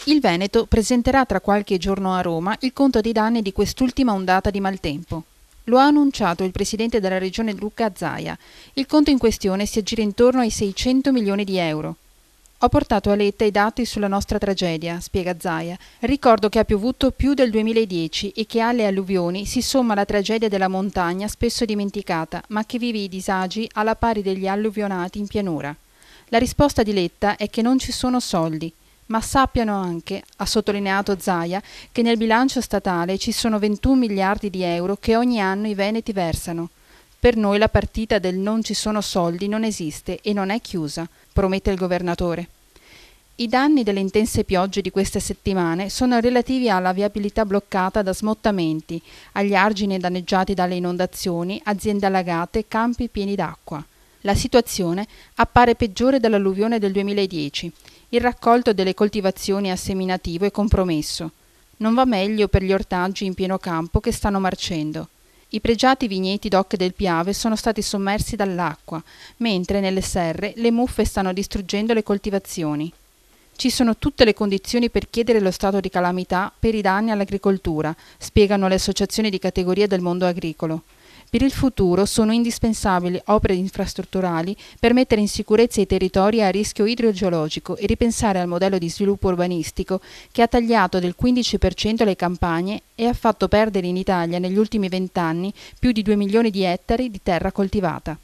Il Veneto presenterà tra qualche giorno a Roma il conto dei danni di quest'ultima ondata di maltempo. Lo ha annunciato il presidente della regione Luca Zaia. Il conto in questione si aggira intorno ai 600 milioni di euro. Ho portato a Letta i dati sulla nostra tragedia, spiega Zaia. Ricordo che ha piovuto più del 2010 e che alle alluvioni si somma la tragedia della montagna spesso dimenticata, ma che vive i disagi alla pari degli alluvionati in pianura. La risposta di Letta è che non ci sono soldi. Ma sappiano anche, ha sottolineato Zaia, che nel bilancio statale ci sono 21 miliardi di euro che ogni anno i veneti versano. Per noi la partita del non ci sono soldi non esiste e non è chiusa, promette il governatore. I danni delle intense piogge di queste settimane sono relativi alla viabilità bloccata da smottamenti, agli argini danneggiati dalle inondazioni, aziende allagate, campi pieni d'acqua. La situazione appare peggiore dell'alluvione del 2010. Il raccolto delle coltivazioni a seminativo è compromesso. Non va meglio per gli ortaggi in pieno campo che stanno marcendo. I pregiati vigneti d'oc del Piave sono stati sommersi dall'acqua, mentre nelle serre le muffe stanno distruggendo le coltivazioni. Ci sono tutte le condizioni per chiedere lo stato di calamità per i danni all'agricoltura, spiegano le associazioni di categoria del mondo agricolo. Per il futuro sono indispensabili opere infrastrutturali per mettere in sicurezza i territori a rischio idrogeologico e ripensare al modello di sviluppo urbanistico che ha tagliato del 15% le campagne e ha fatto perdere in Italia negli ultimi 20 anni più di 2 milioni di ettari di terra coltivata.